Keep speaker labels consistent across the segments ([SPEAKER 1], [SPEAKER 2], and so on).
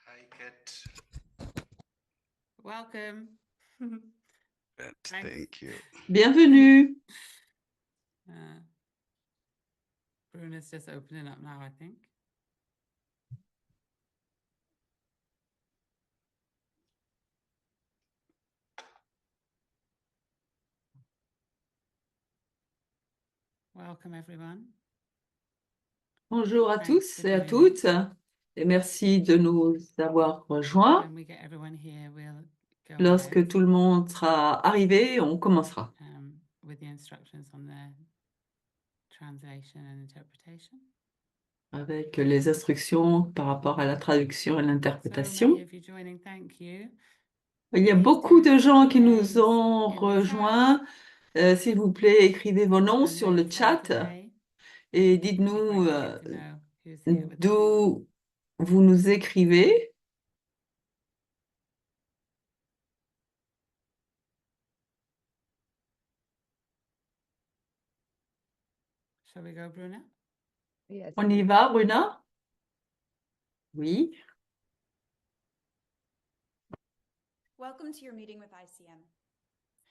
[SPEAKER 1] Hi, Kate.
[SPEAKER 2] Welcome.
[SPEAKER 1] Thank you.
[SPEAKER 3] Bienvenue.
[SPEAKER 2] Bruna's just opening up now, I think. Welcome, everyone.
[SPEAKER 3] Bonjour à
[SPEAKER 2] Thanks
[SPEAKER 3] tous
[SPEAKER 2] for
[SPEAKER 3] et à
[SPEAKER 2] joining.
[SPEAKER 3] toutes et merci de nous avoir rejoints.
[SPEAKER 2] When we get everyone here, we'll go
[SPEAKER 3] Lorsque
[SPEAKER 2] ahead
[SPEAKER 3] tout le monde sera arrivé, on commencera
[SPEAKER 2] with the instructions on the translation and interpretation.
[SPEAKER 3] avec les instructions par rapport à la traduction et
[SPEAKER 2] So
[SPEAKER 3] l'interprétation.
[SPEAKER 2] many of you joining, thank you.
[SPEAKER 3] Il y a
[SPEAKER 2] Please
[SPEAKER 3] beaucoup
[SPEAKER 2] do
[SPEAKER 3] de
[SPEAKER 2] put
[SPEAKER 3] gens
[SPEAKER 2] your
[SPEAKER 3] qui nous
[SPEAKER 2] names
[SPEAKER 3] ont
[SPEAKER 2] in the chat
[SPEAKER 3] rejoints. S'il vous plaît, écrivez vos noms
[SPEAKER 2] and
[SPEAKER 3] sur
[SPEAKER 2] who
[SPEAKER 3] le
[SPEAKER 2] it's from
[SPEAKER 3] chat
[SPEAKER 2] today.
[SPEAKER 3] et
[SPEAKER 2] It'd be
[SPEAKER 3] dites-nous
[SPEAKER 2] great to get to know who's here with us.
[SPEAKER 3] d'où vous nous écrivez.
[SPEAKER 2] Shall we go, Bruna?
[SPEAKER 4] Yes,
[SPEAKER 3] On y va, Bruna? Oui.
[SPEAKER 5] Welcome to your meeting with ICM.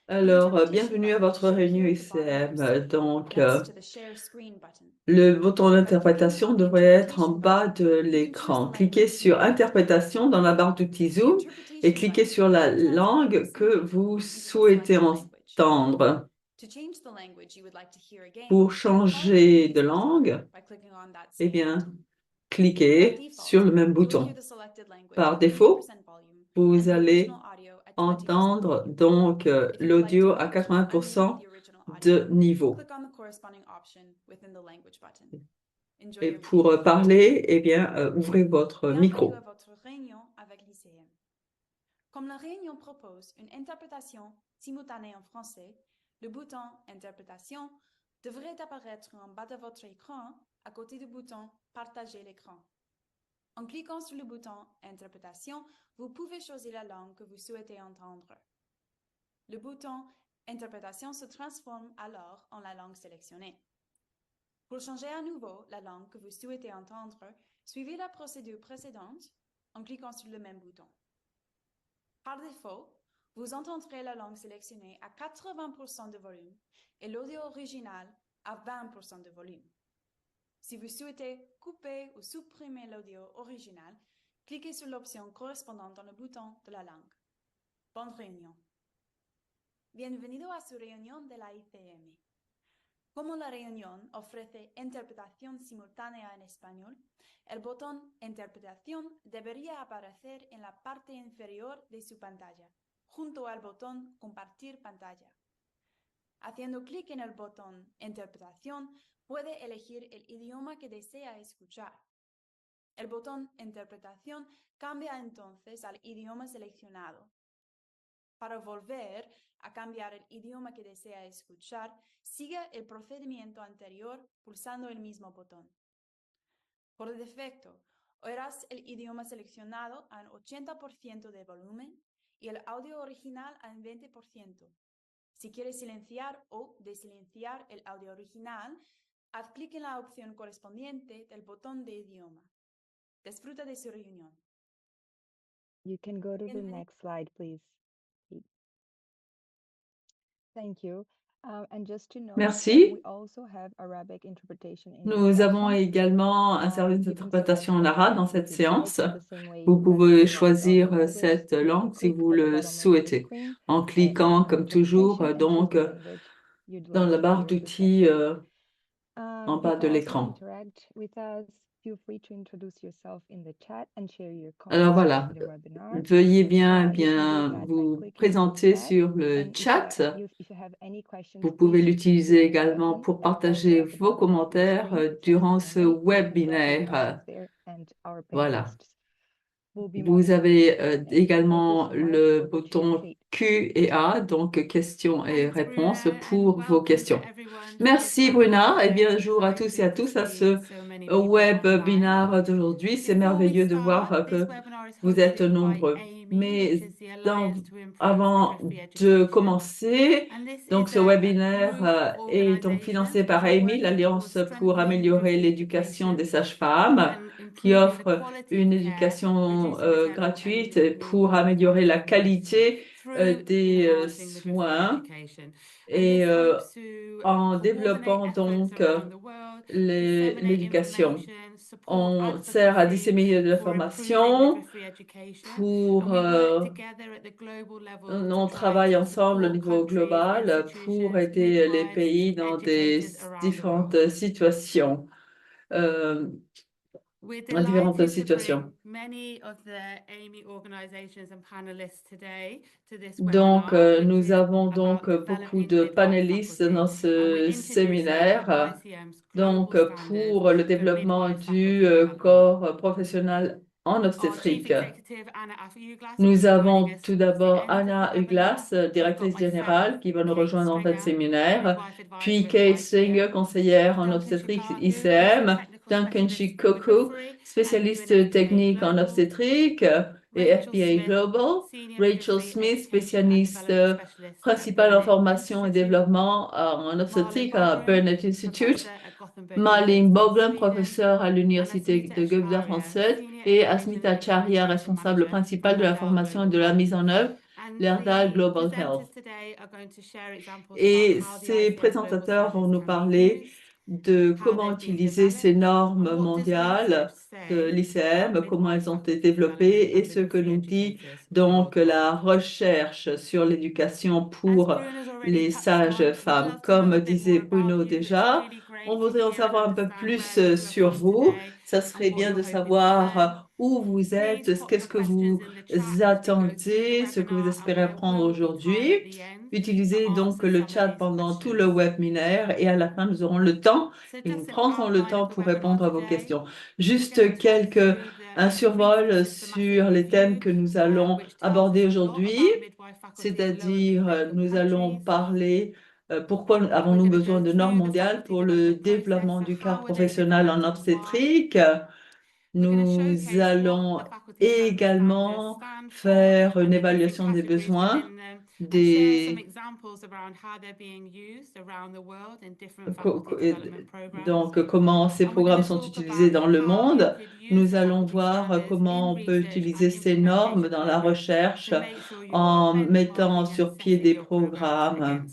[SPEAKER 3] Alors, bienvenue à votre réunion ICM. Donc,
[SPEAKER 5] Next to the share screen button.
[SPEAKER 3] le bouton d'interprétation devrait être en bas de l'écran. Cliquez sur Interprétation dans la barre d'outils Zoom et cliquez sur la langue que vous souhaitez entendre.
[SPEAKER 5] To change the language you would like to hear again,
[SPEAKER 3] Pour changer de langue,
[SPEAKER 5] by clicking on that
[SPEAKER 3] eh
[SPEAKER 5] same
[SPEAKER 3] bien,
[SPEAKER 5] button. By
[SPEAKER 3] cliquez
[SPEAKER 5] default,
[SPEAKER 3] sur le même
[SPEAKER 5] you will
[SPEAKER 3] bouton.
[SPEAKER 5] hear the selected language
[SPEAKER 3] Par
[SPEAKER 5] at
[SPEAKER 3] défaut,
[SPEAKER 5] 80% volume
[SPEAKER 3] vous
[SPEAKER 5] and the
[SPEAKER 3] allez
[SPEAKER 5] original audio at 20%
[SPEAKER 3] entendre
[SPEAKER 5] volume.
[SPEAKER 3] donc
[SPEAKER 5] If you would like to
[SPEAKER 3] l'audio à
[SPEAKER 5] mute or unmute
[SPEAKER 3] 80%
[SPEAKER 5] the original audio,
[SPEAKER 3] de niveau.
[SPEAKER 5] click on the corresponding option within the language button. Enjoy
[SPEAKER 3] Et
[SPEAKER 5] your
[SPEAKER 3] pour
[SPEAKER 5] meeting.
[SPEAKER 3] parler, eh bien, ouvrez votre
[SPEAKER 5] Bienvenue
[SPEAKER 3] micro.
[SPEAKER 5] à votre réunion avec l'ICM. Comme la réunion propose une interprétation simultanée en français, le bouton Interprétation devrait apparaître en bas de votre écran à côté du bouton Partager l'écran. En cliquant sur le bouton Interprétation, vous pouvez choisir la langue que vous souhaitez entendre. Le bouton Interprétation se transforme alors en la langue sélectionnée. Pour changer à nouveau la langue que vous souhaitez entendre, suivez la procédure précédente en cliquant sur le même bouton. Par défaut, vous entendrez la langue sélectionnée à 80% de volume et l'audio original à 20% de volume. Si vous souhaitez couper ou supprimer l'audio original, cliquez sur l'option correspondante dans le bouton de la langue. Bonne réunion. Bienvenido a su reunión de la ICM. Como la reunión ofrece interpretación simultánea en español, el botón Interpretación debería aparecer en la parte inferior de su pantalla, junto al botón Compartir pantalla. Haciendo clic en el botón Interpretación, puede elegir el idioma que desea escuchar. El botón Interpretación cambia entonces al idioma seleccionado. Para volver a cambiar el idioma que desea escuchar, siga el procedimiento anterior pulsando el mismo botón. Por defecto, oirás el idioma seleccionado a un 80% de volumen y el audio original a un 20%. Si quieres silenciar o desilenciar el audio original, haz clic en la opción correspondiente del botón de idioma. Disfruta de su reunión.
[SPEAKER 4] you can go to the next slide, please. Thank you. And just to note,
[SPEAKER 3] Merci.
[SPEAKER 4] we also have Arabic interpretation in
[SPEAKER 3] Nous
[SPEAKER 4] this
[SPEAKER 3] avons
[SPEAKER 4] session.
[SPEAKER 3] également un service
[SPEAKER 4] You can
[SPEAKER 3] d'interprétation
[SPEAKER 4] select
[SPEAKER 3] en arabe
[SPEAKER 4] the
[SPEAKER 3] dans
[SPEAKER 4] language
[SPEAKER 3] cette
[SPEAKER 4] that you'd like
[SPEAKER 3] séance.
[SPEAKER 4] in the same way
[SPEAKER 3] Vous
[SPEAKER 4] that
[SPEAKER 3] pouvez
[SPEAKER 4] you select
[SPEAKER 3] choisir
[SPEAKER 4] other languages.
[SPEAKER 3] cette langue si
[SPEAKER 4] Click
[SPEAKER 3] vous
[SPEAKER 4] at the
[SPEAKER 3] le
[SPEAKER 4] bottom of the
[SPEAKER 3] souhaitez
[SPEAKER 4] screen
[SPEAKER 3] en
[SPEAKER 4] and
[SPEAKER 3] cliquant,
[SPEAKER 4] on
[SPEAKER 3] comme toujours,
[SPEAKER 4] interpretation and choose
[SPEAKER 3] donc
[SPEAKER 4] the language you'd
[SPEAKER 3] dans
[SPEAKER 4] like
[SPEAKER 3] la
[SPEAKER 4] to
[SPEAKER 3] barre
[SPEAKER 4] hear the
[SPEAKER 3] d'outils
[SPEAKER 4] session.
[SPEAKER 3] en
[SPEAKER 4] You
[SPEAKER 3] bas
[SPEAKER 4] can
[SPEAKER 3] de
[SPEAKER 4] also
[SPEAKER 3] l'écran.
[SPEAKER 4] interact with us. Feel free to introduce yourself in the chat and share your
[SPEAKER 3] Alors
[SPEAKER 4] comments
[SPEAKER 3] voilà,
[SPEAKER 4] during the webinar.
[SPEAKER 3] veuillez bien,
[SPEAKER 4] You can do
[SPEAKER 3] bien
[SPEAKER 4] that by
[SPEAKER 3] vous
[SPEAKER 4] clicking on the
[SPEAKER 3] présenter
[SPEAKER 4] chat.
[SPEAKER 3] sur le
[SPEAKER 4] And
[SPEAKER 3] chat.
[SPEAKER 4] if you have any questions,
[SPEAKER 3] Vous
[SPEAKER 4] please
[SPEAKER 3] pouvez
[SPEAKER 4] use the
[SPEAKER 3] l'utiliser
[SPEAKER 4] Q&A
[SPEAKER 3] également
[SPEAKER 4] button
[SPEAKER 3] pour
[SPEAKER 4] that's
[SPEAKER 3] partager
[SPEAKER 4] also at the
[SPEAKER 3] vos
[SPEAKER 4] bottom of your
[SPEAKER 3] commentaires
[SPEAKER 4] screen. Send
[SPEAKER 3] durant
[SPEAKER 4] us
[SPEAKER 3] ce
[SPEAKER 4] a message, drop your
[SPEAKER 3] webinaire.
[SPEAKER 4] questions there, and our
[SPEAKER 3] Voilà.
[SPEAKER 4] panelists will be
[SPEAKER 3] Vous avez
[SPEAKER 4] moderating Q&A. Thank you
[SPEAKER 3] également
[SPEAKER 4] so much.
[SPEAKER 3] le
[SPEAKER 4] Over to you,
[SPEAKER 3] bouton
[SPEAKER 4] Kate.
[SPEAKER 3] Q et A, donc questions et
[SPEAKER 2] Thanks,
[SPEAKER 3] réponses
[SPEAKER 2] Bruna,
[SPEAKER 3] pour
[SPEAKER 2] and
[SPEAKER 3] vos
[SPEAKER 2] welcome to
[SPEAKER 3] questions.
[SPEAKER 2] everyone to this
[SPEAKER 3] Merci
[SPEAKER 2] webinar
[SPEAKER 3] Bruna et bien
[SPEAKER 2] today.
[SPEAKER 3] bonjour à tous et à
[SPEAKER 2] Delighted to
[SPEAKER 3] tous à
[SPEAKER 2] see
[SPEAKER 3] ce
[SPEAKER 2] so many people online.
[SPEAKER 3] webinaire d'aujourd'hui. C'est
[SPEAKER 2] Before we
[SPEAKER 3] merveilleux de voir
[SPEAKER 2] start, this
[SPEAKER 3] que
[SPEAKER 2] webinar is
[SPEAKER 3] vous êtes
[SPEAKER 2] hosted by
[SPEAKER 3] nombreux.
[SPEAKER 2] Amy
[SPEAKER 3] Mais avant de commencer, donc ce webinaire est donc financé par AMY, l'Alliance pour améliorer l'éducation des sages-femmes, qui offre une éducation gratuite pour améliorer la qualité des soins et en développant donc l'éducation. On sert à disséminer de l'information pour... on travaille ensemble au niveau global pour aider les pays dans des différentes situations. Dans différentes situations. Donc, nous avons donc beaucoup de panélistes dans ce séminaire. Donc, pour le développement du corps professionnel en obstétrique. Nous avons tout d'abord Anna Uglas, directrice générale, qui va nous rejoindre dans ce séminaire, puis Kate Singer, conseillère en obstétrique ICM, Duncan Shikoku, spécialiste technique en obstétrique et FBA Global, Rachel Smith, spécialiste principale en formation et développement en obstétrique à Burnett Institute, Marlene Boglin, professeure à l'Université de Göteborg française, et Asmita Acharya, responsable principale de la formation et de la mise en œuvre, l'ERDA Global Health. Et ces présentateurs vont nous parler de comment utiliser ces normes mondiales de l'ICM, comment elles ont été développées et ce que nous dit donc la recherche sur l'éducation pour les sages-femmes. Comme disait Bruno déjà, on voudrait en savoir un peu plus sur vous. Ça serait bien de savoir où vous êtes, qu'est-ce que vous attendez, ce que vous espérez apprendre aujourd'hui. Utilisez donc le chat pendant tout le webinaire et à la fin, nous aurons le temps et nous prendrons le temps pour répondre à vos questions. Juste un survol sur les thèmes que nous allons aborder aujourd'hui, c'est-à-dire nous allons parler pourquoi avons-nous besoin de normes mondiales pour le développement du cadre professionnel en obstétrique. Nous allons également faire une évaluation des besoins donc comment ces programmes sont utilisés dans le monde. Nous allons voir comment on peut utiliser ces normes dans la recherche en mettant sur pied des programmes.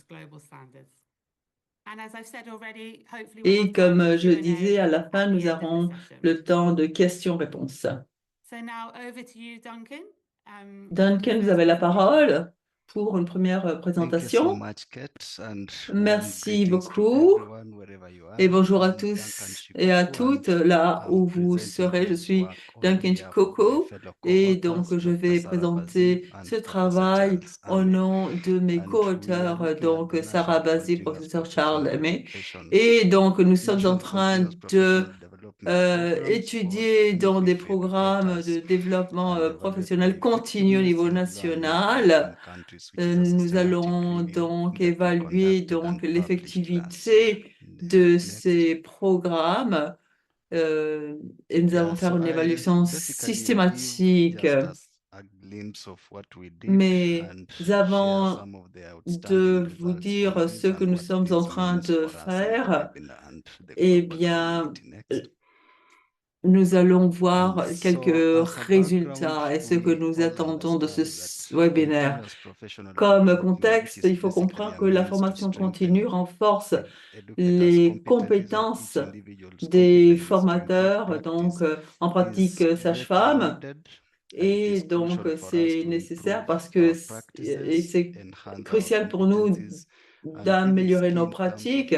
[SPEAKER 3] Et comme je disais, à la fin, nous aurons le temps de questions-réponses. Duncan, vous avez la parole pour une première présentation. Merci beaucoup et bonjour à tous et à toutes là où vous serez. Je suis Duncan Shikoku et donc je vais présenter ce travail au nom de mes co-auteurs, donc Sarah Bazzi, professeur Charles Aimé. Et donc nous sommes en train de étudier dans des programmes de développement professionnel continu au niveau national. Nous allons donc évaluer donc l'effectivité de ces programmes et nous allons faire une évaluation systématique. Mais avant de vous dire ce que nous sommes en train de faire, eh bien, nous allons voir quelques résultats et ce que nous attendons de ce webinaire. Comme contexte, il faut comprendre que la formation continue renforce les compétences des formateurs, donc en pratique sage-femme. Et donc, c'est nécessaire parce que c'est crucial pour nous d'améliorer nos pratiques,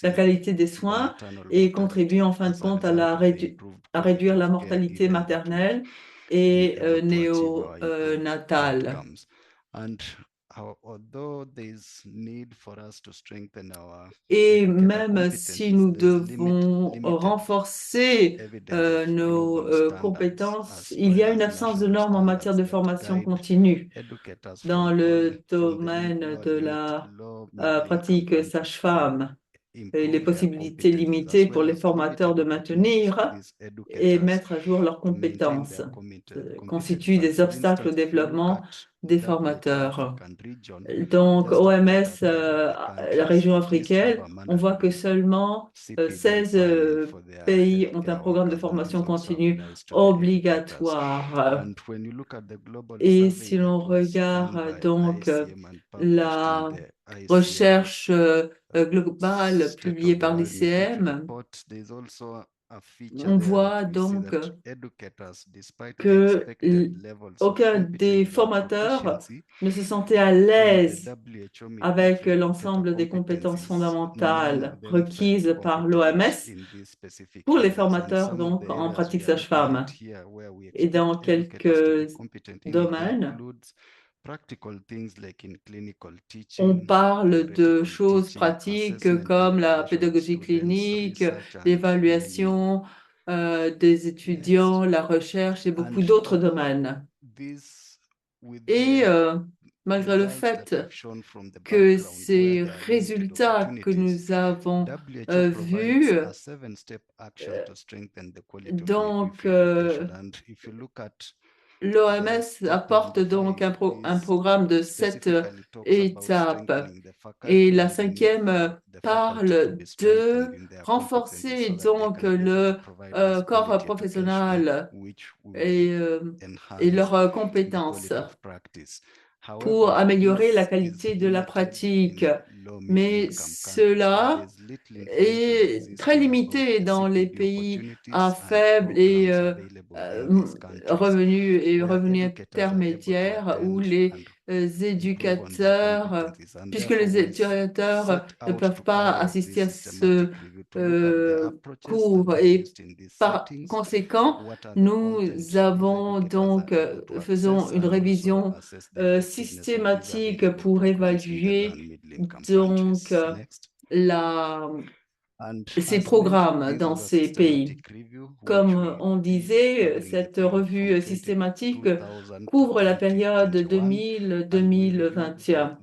[SPEAKER 3] la qualité des soins et contribuer en fin de compte à réduire la mortalité maternelle et néonatale. Et même si nous devons renforcer nos compétences, il y a une absence de normes en matière de formation continue dans le domaine de la pratique sage-femme. et les possibilités limitées pour les formateurs de maintenir et mettre à jour leurs compétences constituent des obstacles au développement des formateurs. Donc, OMS, la région africaine, on voit que seulement 16 pays ont un programme de formation continue obligatoire. Et si l'on regarde donc la recherche globale publiée par l'ICM, on voit donc que aucun des formateurs ne se sentait à l'aise avec l'ensemble des compétences fondamentales requises par l'OMS pour les formateurs donc en pratique sage-femme. Et dans quelques domaines, on parle de choses pratiques comme la pédagogie clinique, l'évaluation des étudiants, la recherche et beaucoup d'autres domaines. Et malgré le fait que ces résultats que nous avons vus, donc l'OMS apporte donc un programme de 7 étapes. Et la 5e parle de renforcer donc le corps professionnel et leurs compétences pour améliorer la qualité de la pratique. Mais cela est très limité dans les pays à faible et revenus intermédiaires où les éducateurs, puisque les éducateurs ne peuvent pas assister à ce cours. Et par conséquent, nous avons donc faisons une révision systématique pour évaluer donc ces programmes dans ces pays. Comme on disait, cette revue systématique couvre la période 2000-2021.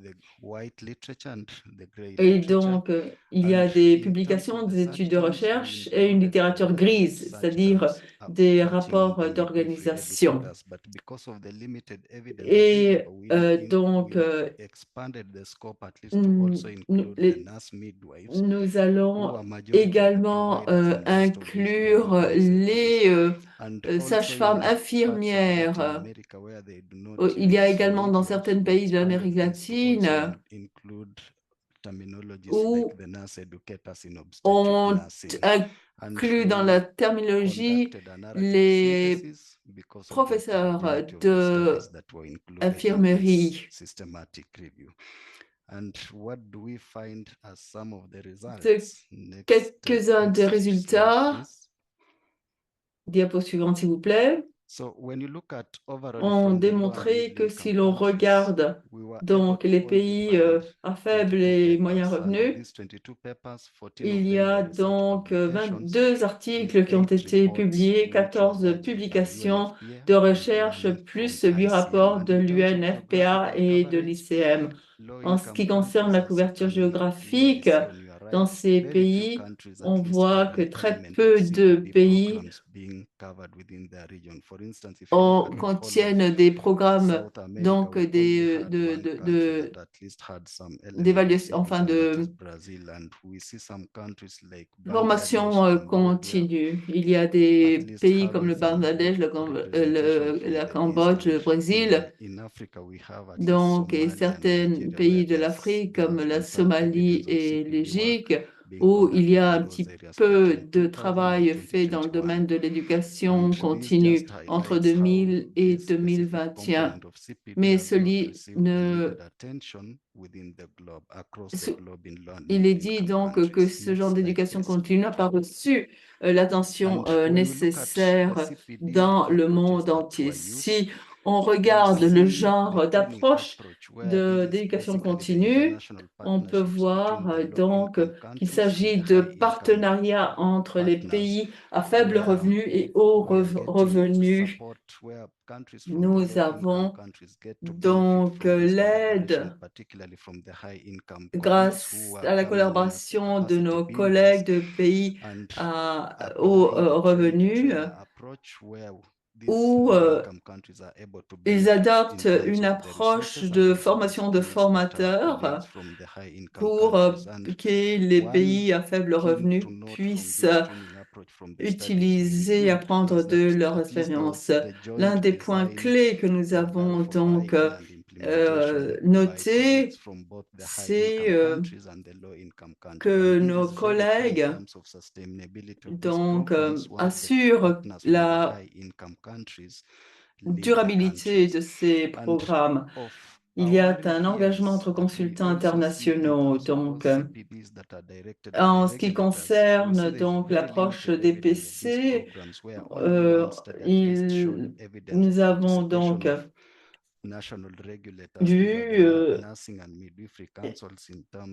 [SPEAKER 3] Et donc, il y a des publications, des études de recherche et une littérature grise, c'est-à-dire des rapports d'organisation. Et donc, nous allons également inclure les sages-femmes infirmières. Il y a également dans certains pays de l'Amérique latine où on inclut dans la terminologie les professeurs d'infirmerie. Quelques-uns des résultats. Diapo suivante, s'il vous plaît. ont démontré que si l'on regarde donc les pays à faible et moyen revenu, il y a donc 22 articles qui ont été publiés, 14 publications de recherche, plus 8 rapports de l'UNFPA et de l'ICM. En ce qui concerne la couverture géographique, dans ces pays, on voit que très peu de pays contiennent des programmes donc d'évaluation, enfin de formation continue. Il y a des pays comme le Bangladesh, la Cambodge, le Brésil, donc et certains pays de l'Afrique comme la Somalie et l'Égypte, où il y a un petit peu de travail fait dans le domaine de l'éducation continue entre 2000 et 2021. Mais il est dit donc que ce genre d'éducation continue n'a pas reçu l'attention nécessaire dans le monde entier. Si on regarde le genre d'approche d'éducation continue, on peut voir donc qu'il s'agit de partenariats entre les pays à faible revenu et haut revenu. Nous avons donc l'aide grâce à la collaboration de nos collègues de pays à haut revenu où ils adoptent une approche de formation de formateurs pour que les pays à faible revenu puissent utiliser et apprendre de leur expérience. L'un des points clés que nous avons donc noté, c'est que nos collègues donc assurent la durabilité de ces programmes. Il y a un engagement entre consultants internationaux. Donc, en ce qui concerne donc l'approche DPC, nous avons donc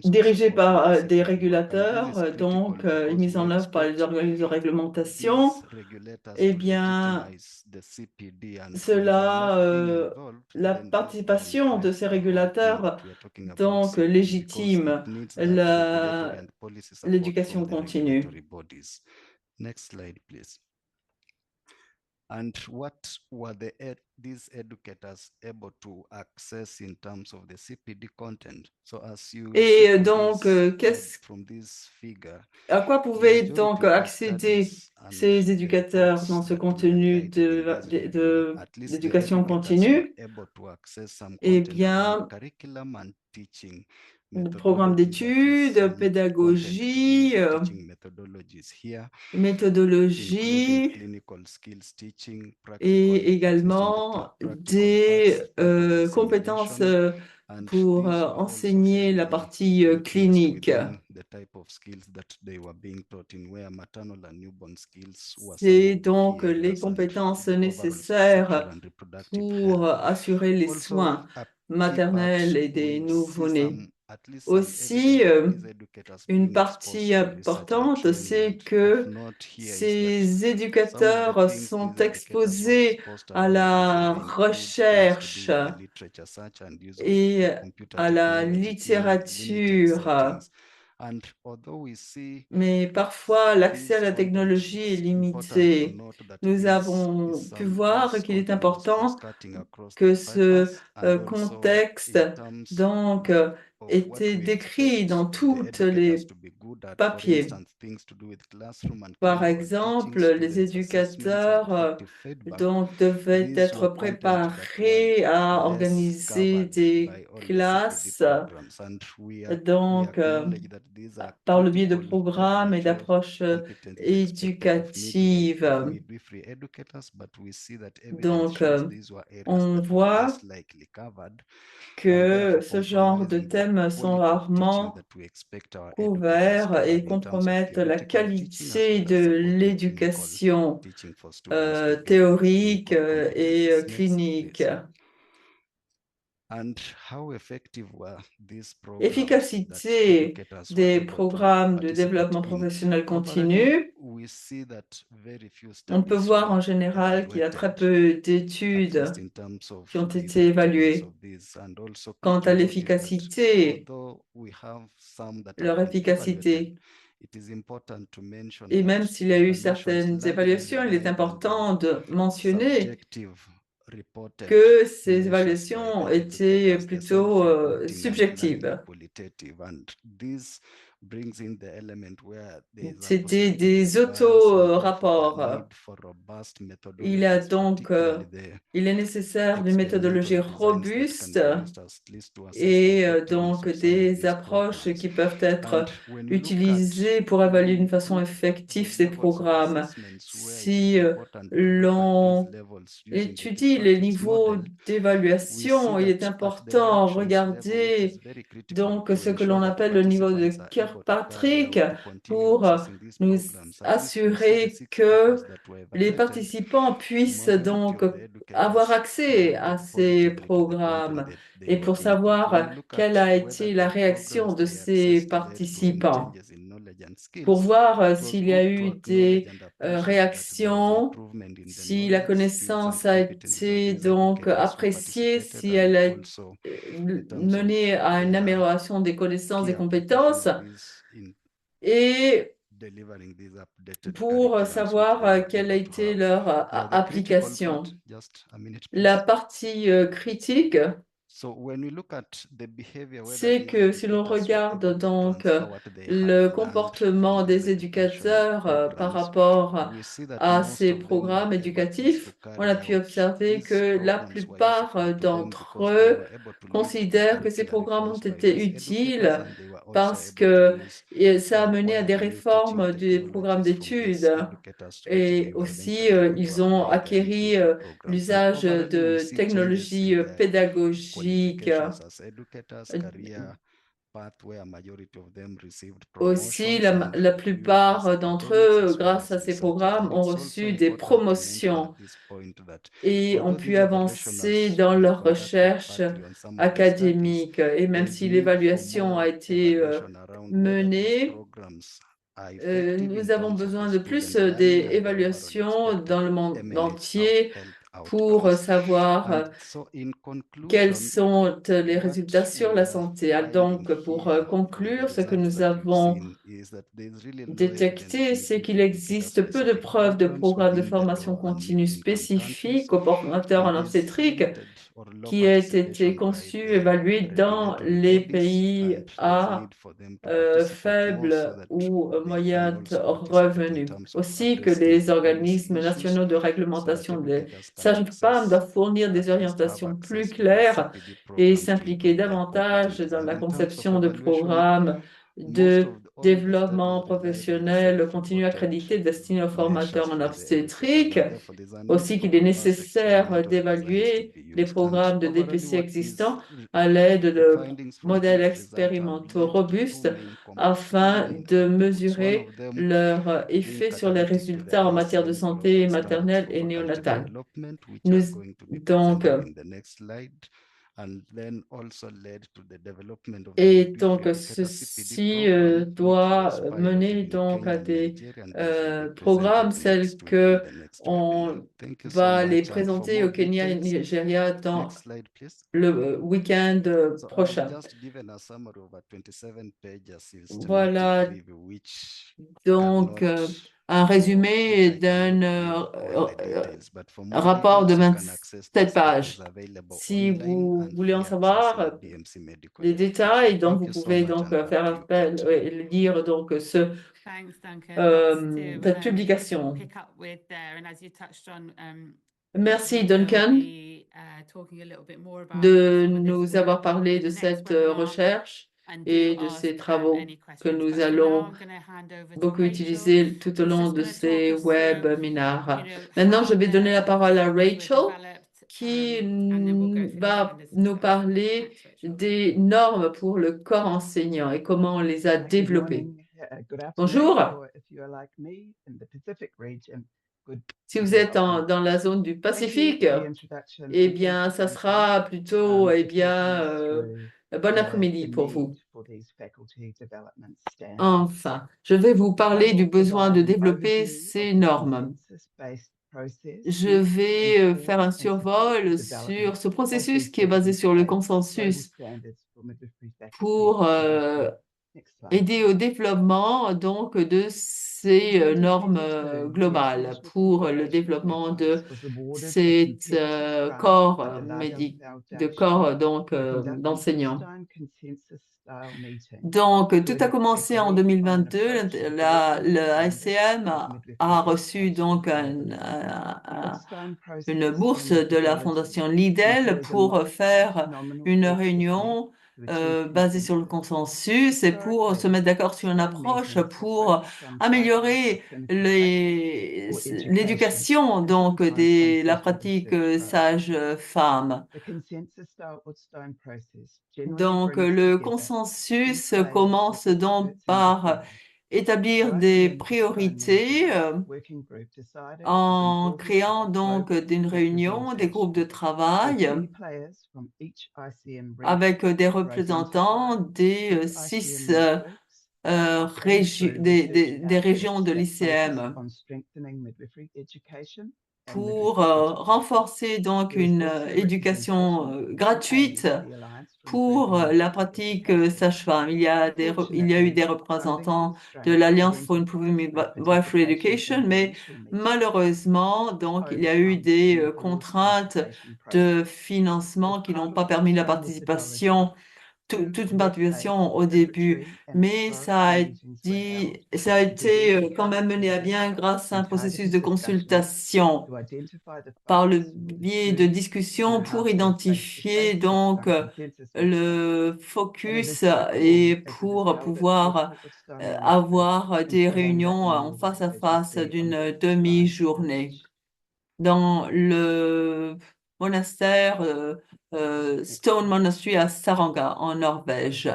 [SPEAKER 3] dirigé par des régulateurs, donc mis en œuvre par les organismes de réglementation, eh bien, la participation de ces régulateurs donc légitime l'éducation continue.
[SPEAKER 1] Next slide, please. And what were these educators able to access in terms of the CPD content? So as you
[SPEAKER 3] Et donc,
[SPEAKER 1] from this figure,
[SPEAKER 3] à quoi pouvaient donc accéder ces éducateurs dans ce contenu d'éducation continue? Eh bien, programme d'études, pédagogie, méthodologie et également des compétences pour enseigner la partie clinique. C'est donc les compétences nécessaires pour assurer les soins maternels et des nouveau-nés. Aussi, une partie importante, c'est que ces éducateurs sont exposés à la recherche et à la littérature. Mais parfois, l'accès à la technologie est limité. Nous avons pu voir qu'il est important que ce contexte donc était décrit dans toutes les papiers. Par exemple, les éducateurs donc devaient être préparés à organiser des classes donc par le biais de programmes et d'approches éducatives. Donc, on voit que ce genre de thèmes sont rarement couverts et compromettent la qualité de l'éducation théorique et clinique. Efficacité des programmes de développement professionnel continu. On peut voir en général qu'il y a très peu d'études qui ont été évaluées. Quant à l'efficacité, leur efficacité, et même s'il y a eu certaines évaluations, il est important de mentionner que ces évaluations étaient plutôt subjectives. C'était des auto-rapports. Il est nécessaire d'une méthodologie robuste et donc des approches qui peuvent être utilisées pour évaluer d'une façon effective ces programmes. Si l'on étudie les niveaux d'évaluation, il est important de regarder donc ce que l'on appelle le niveau de Sir Patrick pour nous assurer que les participants puissent donc avoir accès à ces programmes et pour savoir quelle a été la réaction de ces participants, pour voir s'il y a eu des réactions, si la connaissance a été donc appréciée, si elle a mené à une amélioration des connaissances et compétences, et pour savoir quelle a été leur application. La partie critique, c'est que si l'on regarde donc le comportement des éducateurs par rapport à ces programmes éducatifs, on a pu observer que la plupart d'entre eux considèrent que ces programmes ont été utiles parce que ça a mené à des réformes des programmes d'études. Et aussi, ils ont acquis l'usage de technologies pédagogiques. Aussi, la plupart d'entre eux, grâce à ces programmes, ont reçu des promotions et ont pu avancer dans leurs recherches académiques. Et même si l'évaluation a été menée, nous avons besoin de plus d'évaluations dans le monde entier pour savoir quels sont les résultats sur la santé. Donc, pour conclure, ce que nous avons détecté, c'est qu'il existe peu de preuves de programmes de formation continue spécifiques aux formateurs en obstétrique qui aient été conçus, évalués dans les pays à faibles ou moyens revenus. Aussi que les organismes nationaux de réglementation des sages-femmes doivent fournir des orientations plus claires et s'impliquer davantage dans la conception de programmes de développement professionnel continu accrédité destinés aux formateurs en obstétrique. Aussi qu'il est nécessaire d'évaluer les programmes de DPC existants à l'aide de modèles expérimentaux robustes afin de mesurer leur effet sur les résultats en matière de santé maternelle et néonatale. Donc, ceci doit mener donc à des programmes, celles que on va les présenter au Kenya et Nigeria dans le week-end prochain. Voilà donc un résumé d'un rapport de 27 pages. Si vous voulez en savoir les détails, donc vous pouvez donc faire appel et lire donc cette publication. Merci Duncan de nous avoir parlé de cette recherche et de ces travaux que nous allons beaucoup utiliser tout au long de ces webinaires. Maintenant, je vais donner la parole à Rachel qui va nous parler des normes pour le corps enseignant et comment on les a développées. Bonjour. Si vous êtes dans la zone du Pacifique, eh bien, ça sera plutôt, bon après-midi pour vous. Enfin, je vais vous parler du besoin de développer ces normes. Je vais faire un survol sur ce processus qui est basé sur le consensus pour aider au développement donc de ces normes globales pour le développement de ces corps d'enseignants. Donc, tout a commencé en 2022. Le ASCM a reçu donc une bourse de la Fondation Lidl pour faire une réunion basé sur le consensus et pour se mettre d'accord sur une approche pour améliorer l'éducation donc la pratique sage-femme. Donc le consensus commence donc par établir des priorités en créant donc une réunion, des groupes de travail avec des représentants des des régions de l'ICM pour renforcer donc une éducation gratuite pour la pratique sage-femme. Il y a eu des représentants de l'Alliance for Improving Midwifery Education, mais malheureusement, donc, il y a eu des contraintes de financement qui n'ont pas permis la participation, toute une participation au début, mais ça a été quand même mené à bien grâce à un processus de consultation par le biais de discussions pour identifier donc le focus et pour pouvoir avoir des réunions en face à face d'une demi-journée. Dans le monastère Stone Monastery à Stavanger en Norvège.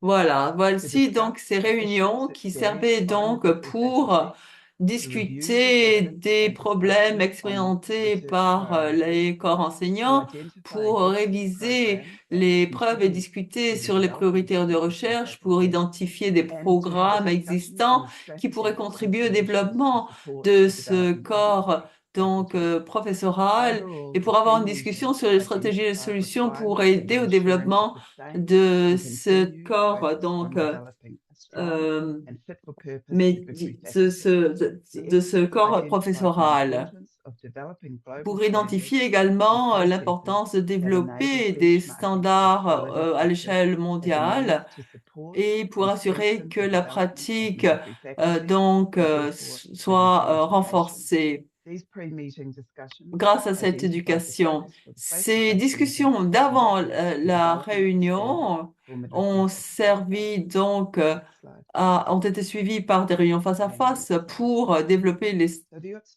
[SPEAKER 3] Voilà, voici donc ces réunions qui servaient donc pour discuter des problèmes expérimentés par les corps enseignants, pour réviser les preuves et discuter sur les priorités de recherche, pour identifier des programmes existants qui pourraient contribuer au développement de ce corps donc professoral et pour avoir une discussion sur les stratégies et les solutions pour aider au développement de ce corps donc de ce corps professoral pour identifier également l'importance de développer des standards à l'échelle mondiale et pour assurer que la pratique donc soit renforcée grâce à cette éducation. Ces discussions d'avant la réunion ont servi donc ont été suivies par des réunions face à face pour développer les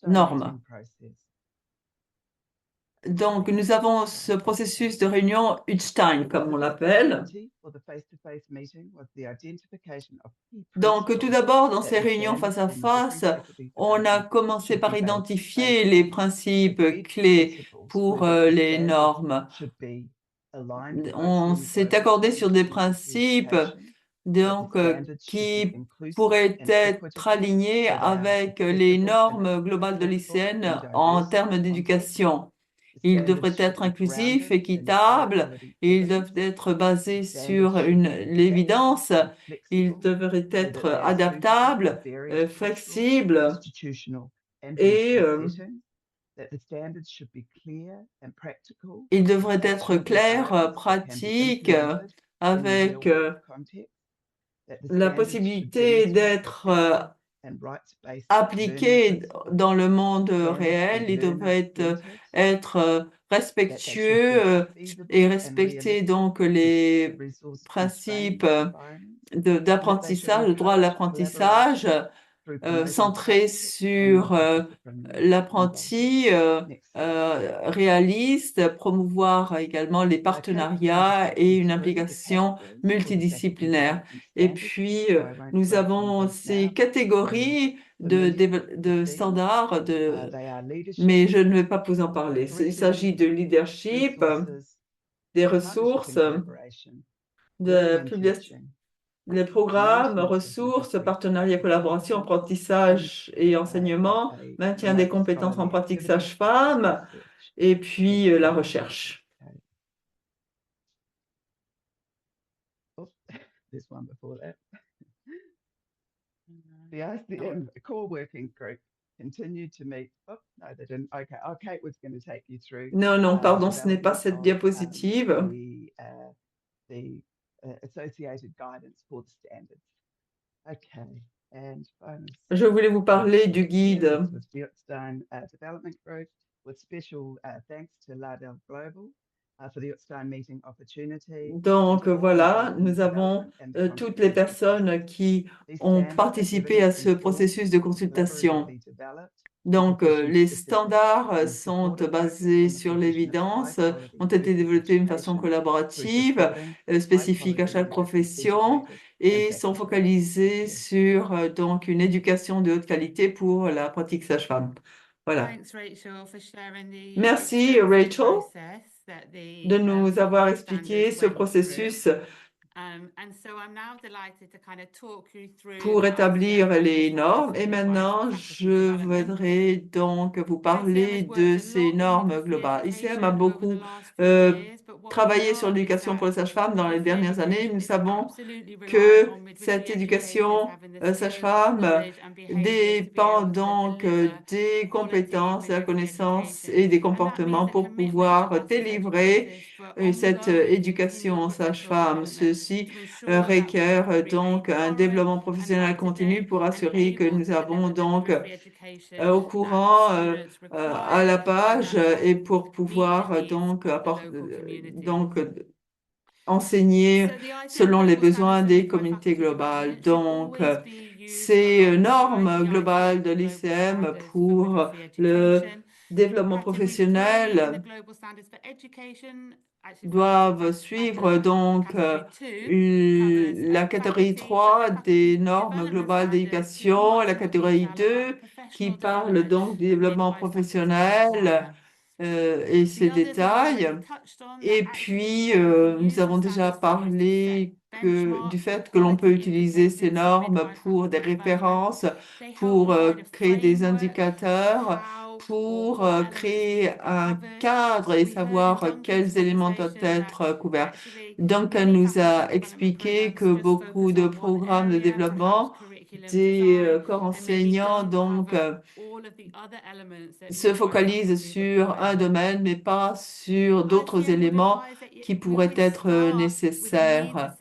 [SPEAKER 3] normes. Donc, nous avons ce processus de réunion Hutstein, comme on l'appelle. Donc, tout d'abord, dans ces réunions face à face, on a commencé par identifier les principes clés pour les normes. On s'est accordé sur des principes donc, qui pourraient être alignés avec les normes globales de l'ICN en termes d'éducation. Ils devraient être inclusifs, équitables, ils doivent être basés sur l'évidence, ils devraient être adaptables, flexibles et ils devraient être clairs, pratiques, avec la possibilité d'être appliqués dans le monde réel. Ils devraient être respectueux et respecter donc les principes d'apprentissage, le droit à l'apprentissage, centré sur l'apprenti réaliste, promouvoir également les partenariats et une implication multidisciplinaire. Et puis, nous avons ces catégories de standards, mais je ne vais pas vous en parler. Il s'agit de leadership, des ressources, les programmes, ressources, partenariats, collaboration, apprentissage et enseignement, maintien des compétences en pratique sage-femme, et puis la recherche.
[SPEAKER 6] The ICM core working group continued to meet. Oh, no, they didn't. Okay. Oh, Kate was going to take you through.
[SPEAKER 3] Non, pardon, ce n'est pas cette diapositive.
[SPEAKER 6] The associated guidance for the standards. Okay. And bonus
[SPEAKER 3] Je voulais vous parler du guide.
[SPEAKER 6] experience with the Utstein Development Group, with special thanks to Lardell Global for the Utstein Meeting Opportunity.
[SPEAKER 3] Donc voilà, nous avons toutes les personnes qui ont participé à ce processus de consultation. Donc, les standards sont basés sur l'évidence, ont été développés d'une façon collaborative, spécifique à chaque profession et sont focalisés sur donc une éducation de haute qualité pour la pratique sage-femme. Voilà. Merci, Rachel, de nous avoir expliqué ce processus pour établir les normes. Et maintenant, je voudrais donc vous parler de ces normes globales. ICM a beaucoup travaillé sur l'éducation pour les sages-femmes dans les dernières années. Nous savons que cette éducation sage-femme dépend donc des compétences, de la connaissance et des comportements pour pouvoir délivrer cette éducation sage-femme. Ceci requiert donc un développement professionnel continu pour assurer que nous avons donc au courant à la page et pour pouvoir donc enseigner selon les besoins des communautés globales. Donc, ces normes globales de l'ICM pour le développement professionnel doivent suivre donc la catégorie 3 des normes globales d'éducation, la catégorie 2 qui parle donc du développement professionnel et ses détails. Et puis, nous avons déjà parlé du fait que l'on peut utiliser ces normes pour des références, pour créer des indicateurs, pour créer un cadre et savoir quels éléments doivent être couverts. Duncan nous a expliqué que beaucoup de programmes de développement des corps enseignants donc se focalisent sur un domaine, mais pas sur d'autres éléments qui pourraient être nécessaires.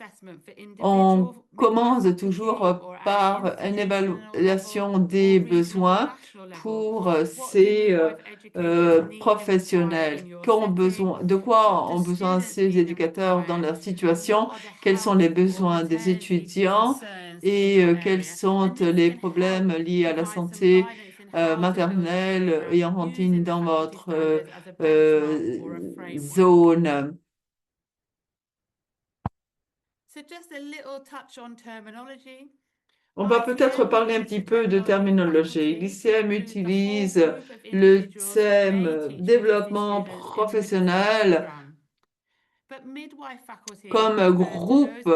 [SPEAKER 3] On commence toujours par une évaluation des besoins pour ces professionnels. De quoi ont besoin ces éducateurs dans leur situation? Quels sont les besoins des étudiants et quels sont les problèmes liés à la santé maternelle et enfantine dans votre zone? On va peut-être parler un petit peu de terminologie. L'ICM utilise le thème développement professionnel comme groupe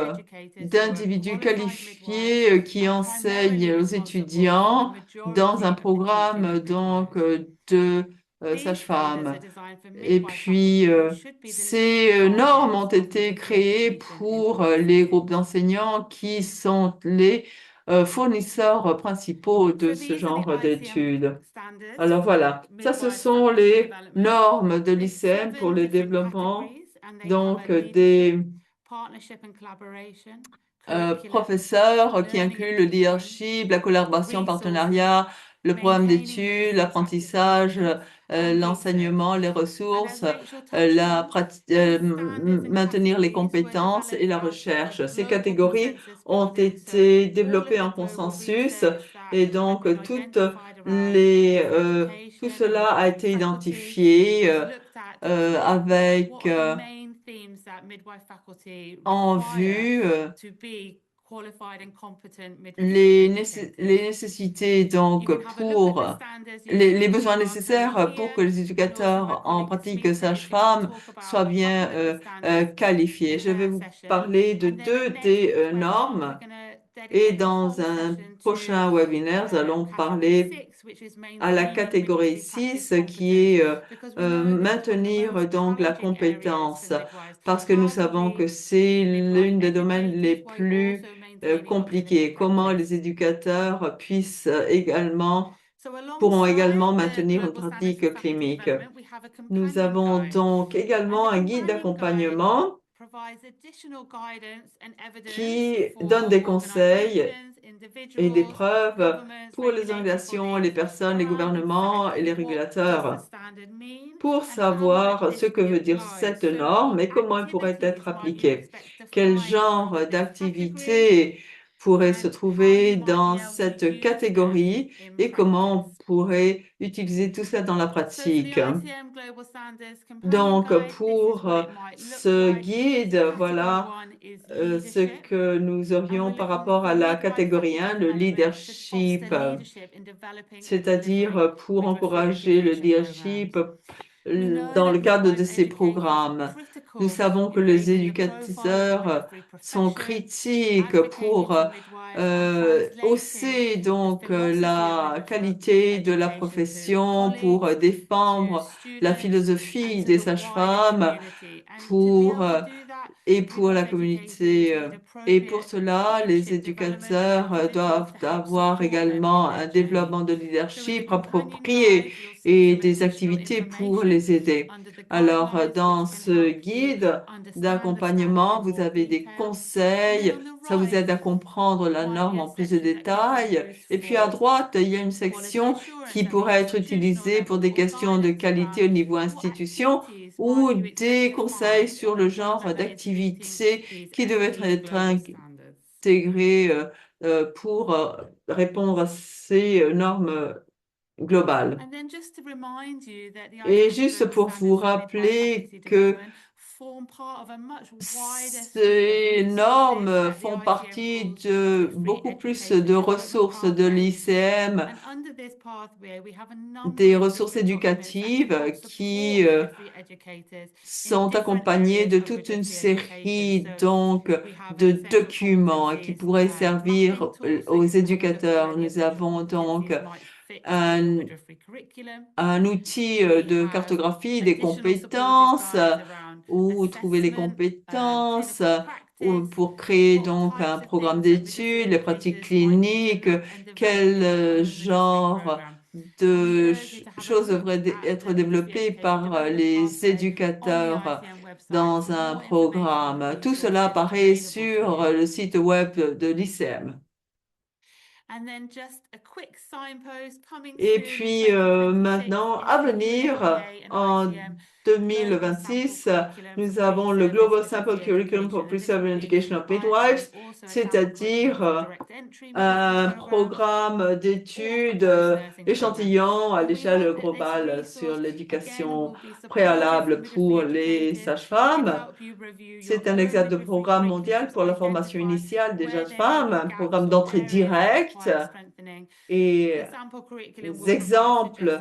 [SPEAKER 3] d'individus qualifiés qui enseignent aux étudiants dans un programme donc de sage-femme. Et puis, ces normes ont été créées pour les groupes d'enseignants qui sont les fournisseurs principaux de ce genre d'études. Alors voilà, ça ce sont les normes de l'ICM pour le développement donc des professeurs qui incluent le leadership, la collaboration, le partenariat, le programme d'études, l'apprentissage, l'enseignement, les ressources, maintenir les compétences et la recherche. Ces catégories ont été développées en consensus et donc tout cela a été identifié avec en vue les nécessités donc pour les besoins nécessaires pour que les éducateurs en pratique sage-femme soient bien qualifiés. Je vais vous parler de deux des normes et dans un prochain webinaire, nous allons parler à la catégorie 6 qui est maintenir donc la compétence parce que nous savons que c'est l'une des domaines les plus compliqués. Comment les éducateurs pourront également maintenir une pratique clinique. Nous avons donc également un guide d'accompagnement qui donne des conseils et des preuves pour les organisations, les personnes, les gouvernements et les régulateurs pour savoir ce que veut dire cette norme et comment elle pourrait être appliquée. Quel genre d'activité pourrait se trouver dans cette catégorie et comment on pourrait utiliser tout ça dans la pratique. Donc, pour ce guide, voilà ce que nous aurions par rapport à la catégorie 1, le leadership, c'est-à-dire pour encourager le leadership dans le cadre de ces programmes. Nous savons que les éducateurs sont critiques pour hausser donc la qualité de la profession, pour défendre la philosophie des sages-femmes, et pour la communauté. Et pour cela, les éducateurs doivent avoir également un développement de leadership approprié et des activités pour les aider. Alors, dans ce guide d'accompagnement, vous avez des conseils, ça vous aide à comprendre la norme en plus de détails. Et puis à droite, il y a une section qui pourrait être utilisée pour des questions de qualité au niveau institution ou des conseils sur le genre d'activité qui devait être intégré pour répondre à ces normes globales. Et juste pour vous rappeler que ces normes font partie de beaucoup plus de ressources de l'ICM, des ressources éducatives qui sont accompagnées de toute une série donc de documents qui pourraient servir aux éducateurs. Nous avons donc un outil de cartographie des compétences où trouver les compétences pour créer donc un programme d'études, les pratiques cliniques, quel genre de choses devraient être développées par les éducateurs dans un programme. Tout cela apparaît sur le site web de l'ICM. Et puis maintenant, à venir, en 2026, nous avons le Global Sample Curriculum for Pre-Service Education of Midwives, c'est-à-dire un programme d'études échantillon à l'échelle globale sur l'éducation préalable pour les sages-femmes. C'est un exemple de programme mondial pour la formation initiale des sages-femmes, un programme d'entrée directe et des exemples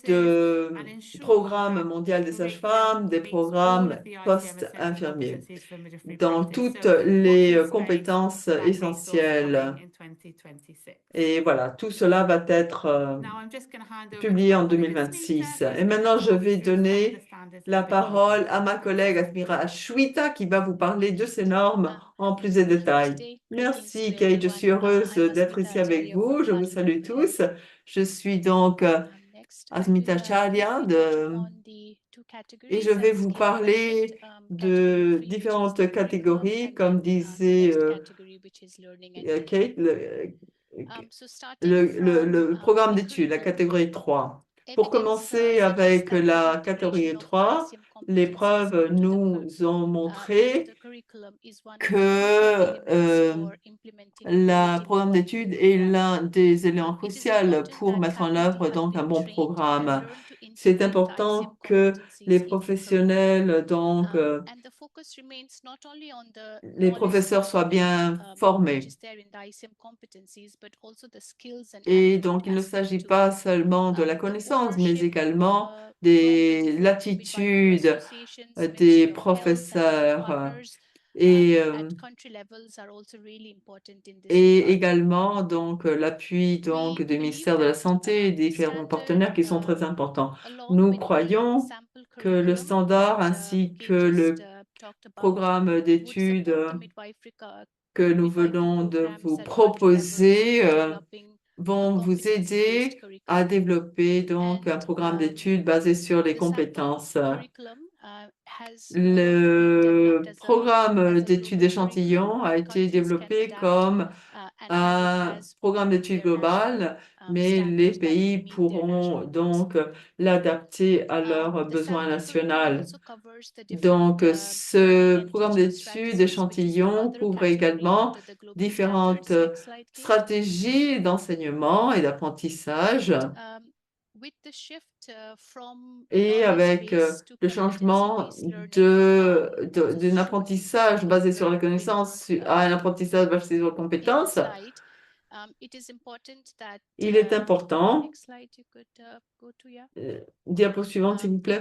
[SPEAKER 3] de programmes mondiaux des sages-femmes, des programmes post-infirmiers dans toutes les compétences essentielles. Et voilà, tout cela va être publié en 2026. Et maintenant, je vais donner la parole à ma collègue Asmira Ashwita qui va vous parler de ces normes en plus de détails. Merci Kate, je suis heureuse d'être ici avec vous. Je vous salue tous. Je suis donc Asmita Charya et je vais vous parler de différentes catégories, comme disait Kate, le programme d'études, la catégorie 3. Pour commencer avec la catégorie 3, les preuves nous ont montré que le programme d'études est l'un des éléments cruciaux pour mettre en œuvre donc un bon programme. C'est important que les professionnels, donc les professeurs soient bien formés. Et donc, il ne s'agit pas seulement de la connaissance, mais également de l'attitude des professeurs et également donc l'appui donc du ministère de la Santé et des différents partenaires qui sont très importants. Nous croyons que le standard ainsi que le programme d'études que nous venons de vous proposer vont vous aider à développer donc un programme d'études basé sur les compétences. Le programme d'études d'échantillons a été développé comme un programme d'études global, mais les pays pourront donc l'adapter à leurs besoins nationaux. Donc, ce programme d'études d'échantillons couvre également différentes stratégies d'enseignement et d'apprentissage. Et avec le changement d'un apprentissage basé sur la connaissance à un apprentissage basé sur les compétences, il est important, diapo suivante s'il vous plaît,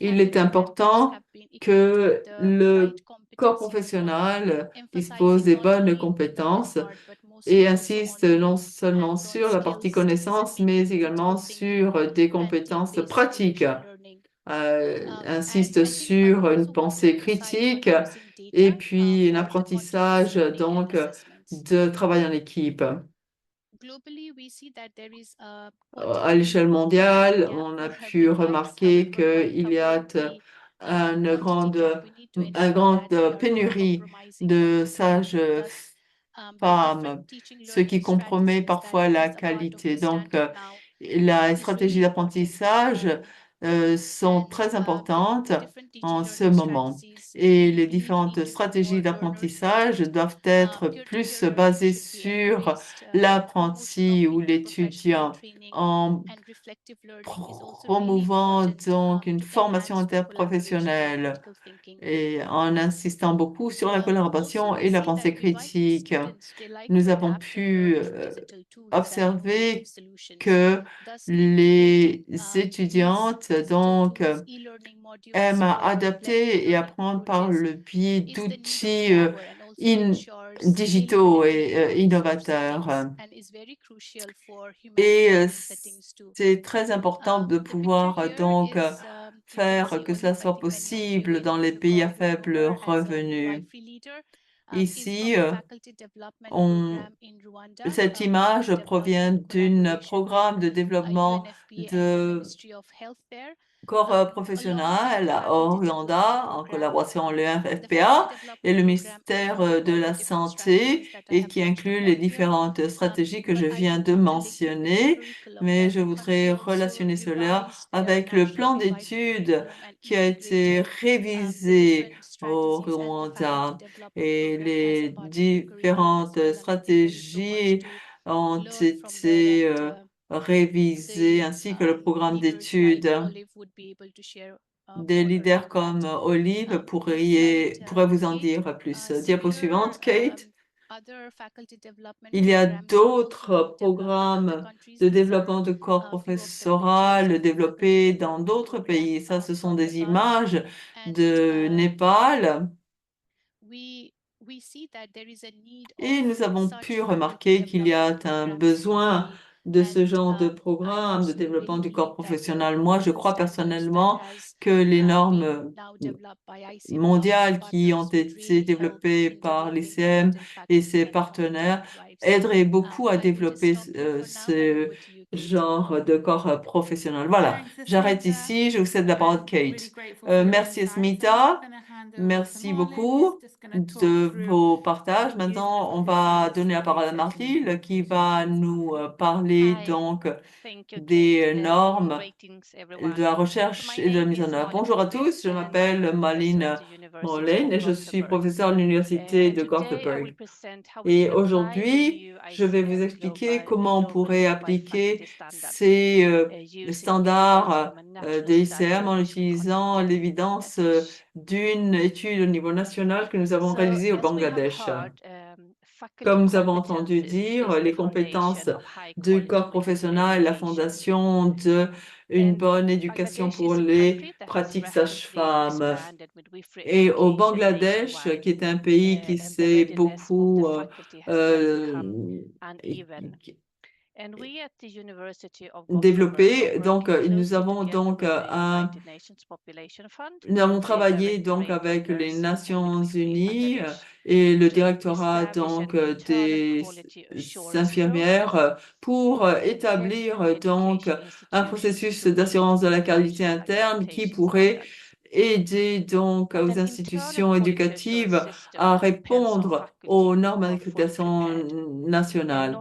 [SPEAKER 3] il est important que le corps professionnel dispose des bonnes compétences et insiste non seulement sur la partie connaissance, mais également sur des compétences pratiques. Insiste sur une pensée critique et puis un apprentissage donc de travail en équipe. À l'échelle mondiale, on a pu remarquer qu'il y a une grande pénurie de sages femmes, ce qui compromet parfois la qualité. Donc, les stratégies d'apprentissage sont très importantes en ce moment. Et les différentes stratégies d'apprentissage doivent être plus basées sur l'apprenti ou l'étudiant en promouvant donc une formation interprofessionnelle et en insistant beaucoup sur la collaboration et la pensée critique. Nous avons pu observer que les étudiantes donc aiment adapter et apprendre par le biais d'outils digitaux et innovateurs. Et c'est très important de pouvoir donc faire que cela soit possible dans les pays à faible revenu. Ici, cette image provient d'un programme de développement de corps professionnel au Rwanda en collaboration avec le FPA et le ministère de la Santé et qui inclut les différentes stratégies que je viens de mentionner. Mais je voudrais relationner cela avec le plan d'études qui a été révisé au Rwanda et les différentes stratégies ont été révisées ainsi que le programme d'études. Des leaders comme Olive pourraient vous en dire plus. Diapo suivante, Kate. Il y a d'autres programmes de développement de corps professoral développés dans d'autres pays. Ça, ce sont des images de Népal. Et nous avons pu remarquer qu'il y a un besoin de ce genre de programme de développement du corps professionnel. Moi, je crois personnellement que les normes mondiales qui ont été développées par l'ICM et ses partenaires aideraient beaucoup à développer ce genre de corps professionnel. Voilà, j'arrête ici. Je vous cède la parole, Kate. Merci, Smita. Merci beaucoup de vos partages. Maintenant, on va donner la parole à Martine qui va nous parler donc des normes de la recherche et de la mise en œuvre. Bonjour à tous, je m'appelle Malin Morlaine et je suis professeure à l'Université de Gothenburg. Et aujourd'hui, je vais vous expliquer comment on pourrait appliquer ces standards des ICM en utilisant l'évidence d'une étude au niveau national que nous avons réalisée au Bangladesh. Comme nous avons entendu dire, les compétences du corps professionnel est la fondation d'une bonne éducation pour les pratiques sages-femmes. Et au Bangladesh, qui est un pays qui s'est beaucoup développé, donc nous avons travaillé donc avec les Nations Unies et le directorat donc des infirmières pour établir donc un processus d'assurance de la qualité interne qui pourrait aider donc aux institutions éducatives à répondre aux normes d'accréditation nationales.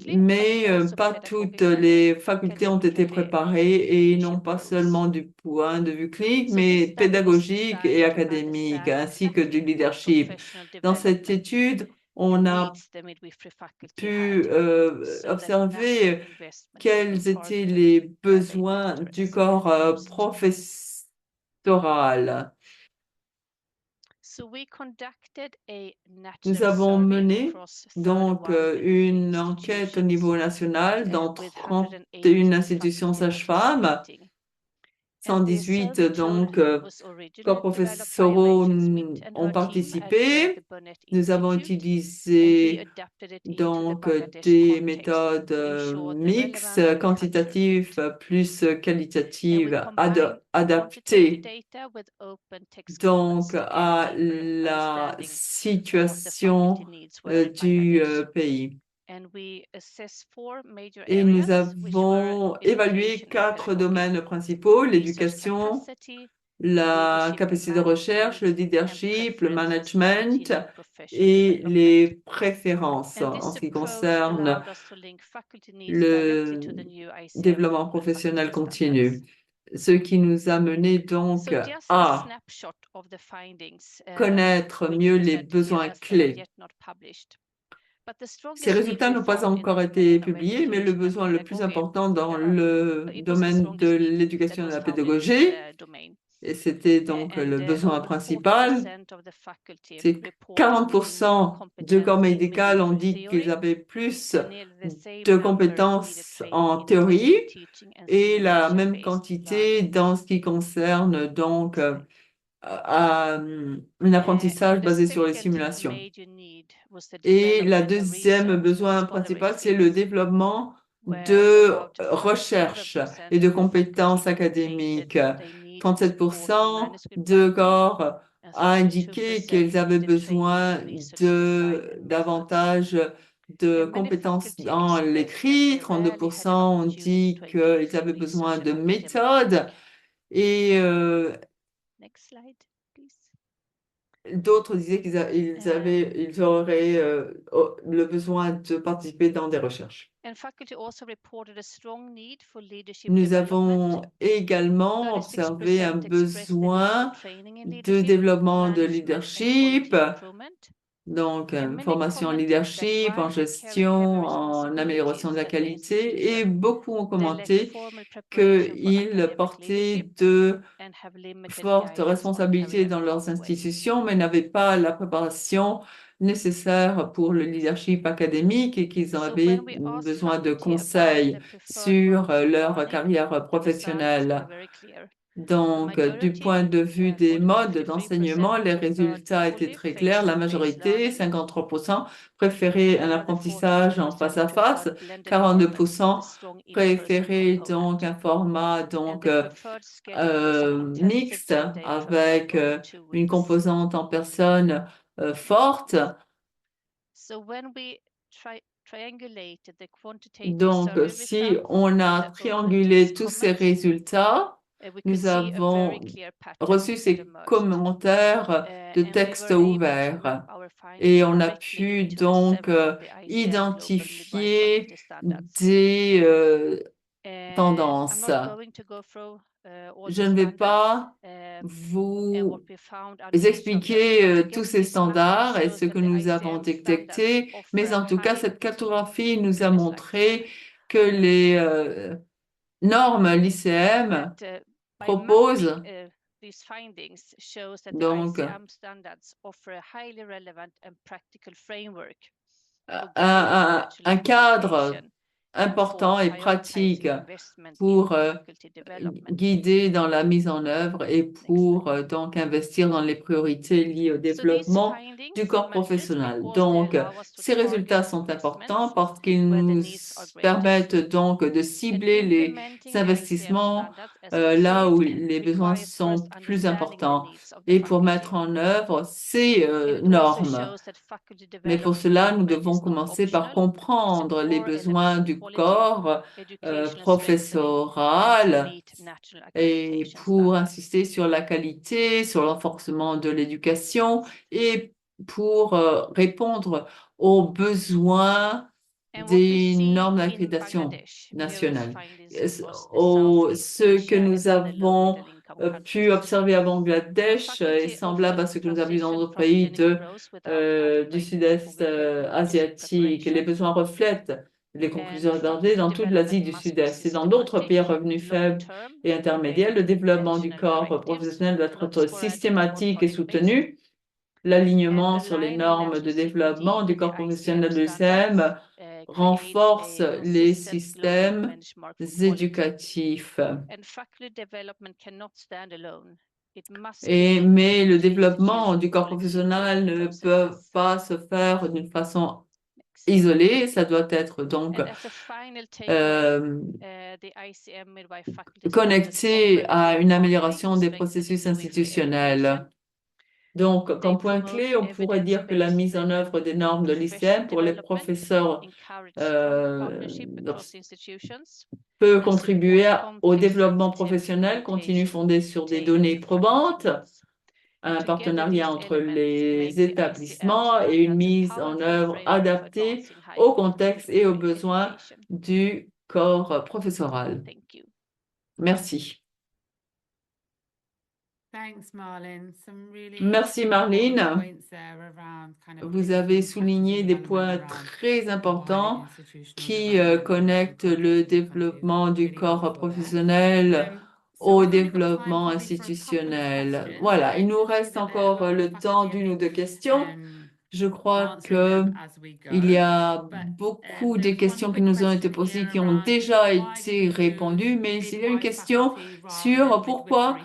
[SPEAKER 3] Mais pas toutes les facultés ont été préparées et non pas seulement du point de vue clinique, mais pédagogique et académique, ainsi que du leadership. Dans cette étude, on a pu observer quels étaient les besoins du corps professoral. Nous avons mené donc une enquête au niveau national dans 31 institutions sages-femmes, 118 donc corps professoraux ont participé. Nous avons utilisé donc des méthodes mixtes, quantitatives plus qualitatives, adaptées donc à la situation du pays. Et nous avons évalué 4 domaines principaux: l'éducation, la capacité de recherche, le leadership, le management et les préférences en ce qui concerne le développement professionnel continu. Ce qui nous a mené donc à connaître mieux les besoins clés. Ces résultats n'ont pas encore été publiés, mais le besoin le plus important dans le domaine de l'éducation et de la pédagogie, et c'était donc le besoin principal, c'est 40% de corps médical ont dit qu'ils avaient plus de compétences en théorie et la même quantité dans ce qui concerne donc un apprentissage basé sur les simulations. Et la deuxième besoin principal, c'est le développement de recherche et de compétences académiques. 37% de corps a indiqué qu'ils avaient besoin davantage de compétences dans l'écrit. 32% ont dit qu'ils avaient besoin de méthodes et d'autres disaient qu'ils auraient le besoin de participer dans des recherches. Nous avons également observé un besoin de développement de leadership, donc formation en leadership, en gestion, en amélioration de la qualité, et beaucoup ont commenté qu'ils portaient de fortes responsabilités dans leurs institutions, mais n'avaient pas la préparation nécessaire pour le leadership académique et qu'ils avaient besoin de conseils sur leur carrière professionnelle. Donc, du point de vue des modes d'enseignement, les résultats étaient très clairs. La majorité, 53%, préféraient un apprentissage en face à face, 42% préféraient donc un format donc mixte avec une composante en personne forte. Donc, si on a triangulé tous ces résultats, nous avons reçu ces commentaires de texte ouvert et on a pu donc identifier des tendances. Je ne vais pas vous expliquer tous ces standards et ce que nous avons détecté, mais en tout cas, cette cartographie nous a montré que les normes l'ICM proposent donc un cadre important et pratique pour guider dans la mise en œuvre et pour donc investir dans les priorités liées au développement du corps professionnel. Donc, ces résultats sont importants parce qu'ils nous permettent donc de cibler les investissements là où les besoins sont plus importants et pour mettre en œuvre ces normes. Mais pour cela, nous devons commencer par comprendre les besoins du corps professoral et pour insister sur la qualité, sur le renforcement de l'éducation et pour répondre aux besoins des normes d'accréditation nationales. Ce que nous avons pu observer à Bangladesh est semblable à ce que nous avons vu dans d'autres pays du sud-est asiatique. Les besoins reflètent les conclusions abordées dans toute l'Asie du Sud-Est et dans d'autres pays à revenus faibles et intermédiaires. Le développement du corps professionnel doit être systématique et soutenu. L'alignement sur les normes de développement du corps professionnel de l'UCM renforce les systèmes éducatifs. Mais le développement du corps professionnel ne peut pas se faire d'une façon isolée. Ça doit être donc connecté à une amélioration des processus institutionnels. Donc, comme point clé, on pourrait dire que la mise en œuvre des normes de l'ICM pour les professeurs peut contribuer au développement professionnel continu fondé sur des données probantes, un partenariat entre les établissements et une mise en œuvre adaptée au contexte et aux besoins du corps professoral. Merci. Merci Marlene. Vous avez souligné des points très importants qui connectent le développement du corps professionnel au développement institutionnel. Voilà, il nous reste encore le temps d'une ou deux questions. Je crois qu'il y a beaucoup de questions qui nous ont été posées qui ont déjà été répondues, mais il y a une question sur pourquoi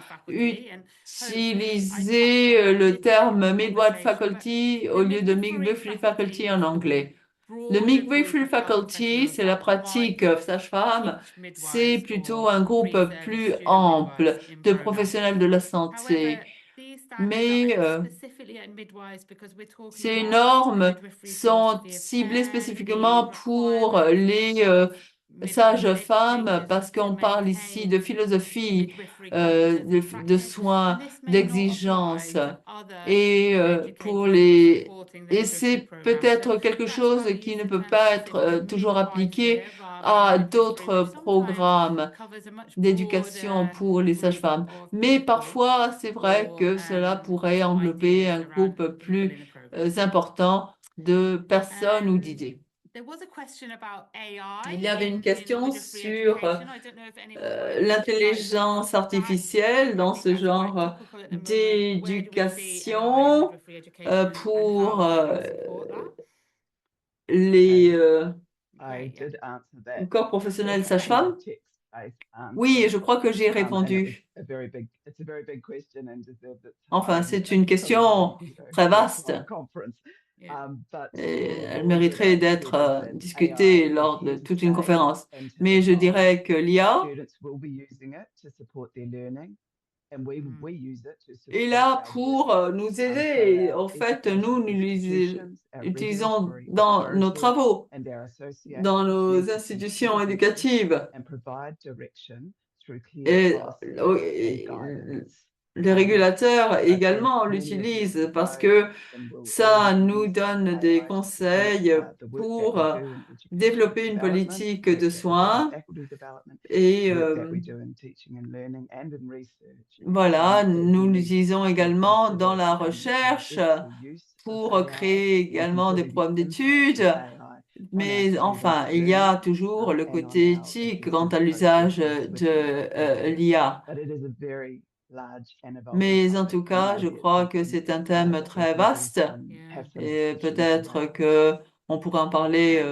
[SPEAKER 3] utiliser le terme midwife faculty au lieu de midwifery faculty en anglais. Le midwifery faculty, c'est la pratique sage-femme, c'est plutôt un groupe plus ample de professionnels de la santé. Mais ces normes sont ciblées spécifiquement pour les sages-femmes parce qu'on parle ici de philosophie, de soins, d'exigence et et c'est peut-être quelque chose qui ne peut pas être toujours appliqué à d'autres programmes d'éducation pour les sages-femmes. Mais parfois, c'est vrai que cela pourrait englober un groupe plus important de personnes ou d'idées. Il y avait une question sur l'intelligence artificielle dans ce genre d'éducation pour les corps professionnels sages-femmes. Oui, je crois que j'ai répondu. Enfin, c'est une question très vaste. Et elle mériterait d'être discutée lors de toute une conférence. Mais je dirais que l'IA est là pour nous aider. En fait, nous l'utilisons dans nos travaux, dans nos institutions éducatives. Et les régulateurs également l'utilisent parce que ça nous donne des conseils pour développer une politique de soins et voilà, nous l'utilisons également dans la recherche pour créer également des programmes d'études. Mais enfin, il y a toujours le côté éthique quant à l'usage de l'IA. Mais en tout cas, je crois que c'est un thème très vaste et peut-être que On pourra en parler